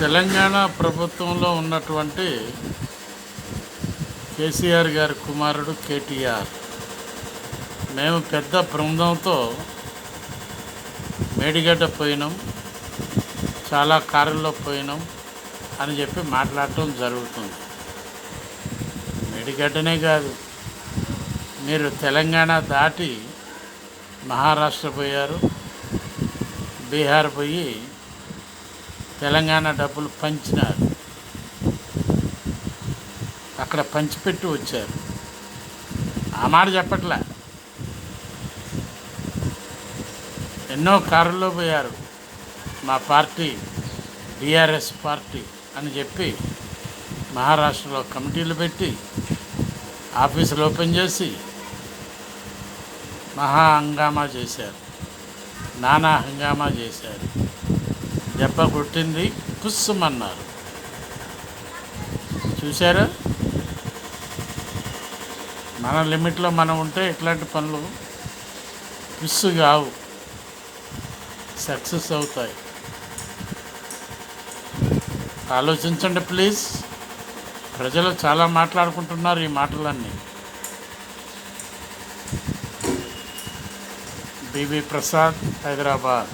తెలంగాణ ప్రభుత్వంలో ఉన్నటువంటి కేసీఆర్ గారి కుమారుడు కేటీఆర్ మేము పెద్ద బృందంతో మేడిగడ్డ పోయినాం, చాలా కారుల్లో పోయినాం అని చెప్పి మాట్లాడటం జరుగుతుంది. మేడిగడ్డనే కాదు, మీరు తెలంగాణ దాటి మహారాష్ట్ర పోయారు, బీహార్ పోయి తెలంగాణ డబ్బులు పంచినారు, అక్కడ పంచిపెట్టి వచ్చారు. ఆ మాట చెప్పట్లే. ఎన్నో కారుల్లో పోయారు, మా పార్టీ బీఆర్ఎస్ పార్టీ అని చెప్పి మహారాష్ట్రలో కమిటీలు పెట్టి ఆఫీసులు ఓపెన్ చేసి మహా హంగామా చేశారు, నానా హంగామా చేశారు. దెబ్బ కొట్టింది, పుస్సుమన్నారు. చూసారా? మన లిమిట్లో మనం ఉంటే ఇట్లాంటి పనులు పిస్సు కావు, సక్సెస్ అవుతాయి. ఆలోచించండి ప్లీజ్. ప్రజలు చాలా మాట్లాడుకుంటున్నారు ఈ మాటలన్నీ. బివి ప్రసాద్, హైదరాబాద్.